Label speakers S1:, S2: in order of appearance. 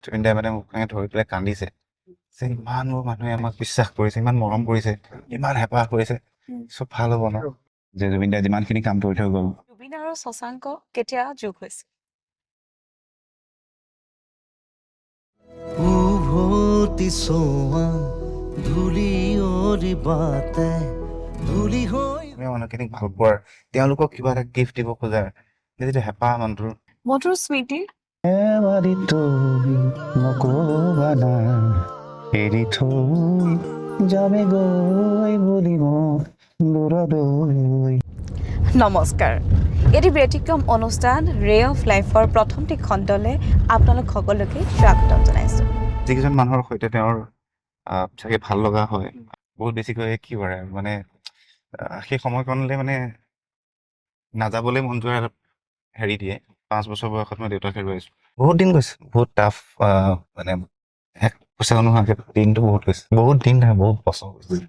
S1: জুবিনদাই মানে মোক ধৰি পেলাই কান্দিছে যে ইমানবোৰ মানুহে আমাক বিশ্বাস কৰিছে, ইমান মৰম কৰিছে, ইমান হেঁপাহ কৰিছে, চব ভাল হ'ব ন। যে জুবিনদাই যিমানখিনি কাম কৰি থৈ গ'ল।
S2: জুবিন আৰু শশাংক কেতিয়া যোগ হৈছিল?
S3: উভতি চোৱা ধূলিয়ৰি বাটে ধূলি হৈ
S1: মানুহখিনিক ভাল পোৱাৰ, তেওঁলোকক কিবা এটা গিফ্ট দিব খোজাৰ যিটো হেঁপাহ মানুহটোৰ।
S2: মধুৰ স্মৃতি
S1: নকবানা এৰি থৈ যামে গৈ বুলি দূৰলৈ।
S2: নমস্কাৰ, এটি ব্যতিক্ৰম অনুষ্ঠান ৰে অফ লাইফৰ প্ৰথমটি খণ্ডলৈ আপোনালোক সকলোকে স্বাগতম জনাইছোঁ।
S1: যিকেইজন মানুহৰ সৈতে তেওঁৰ চাগে ভাল লগা হয়, বহুত বেছিকৈ কি কৰে মানে সেই সময়কণলৈ মানে নাযাবলৈ মন যোৱা হেৰি দিয়ে। 5 বছৰ বয়সত মই দেউতাক হেৰুৱাইছোঁ। বহুত দিন গৈছে, বহুত টাফ মানে এক পইচা নোহোৱাকৈ দিনটো বহুত গৈছে, বহুত দিন নহয়, বহুত বছৰ গৈছে।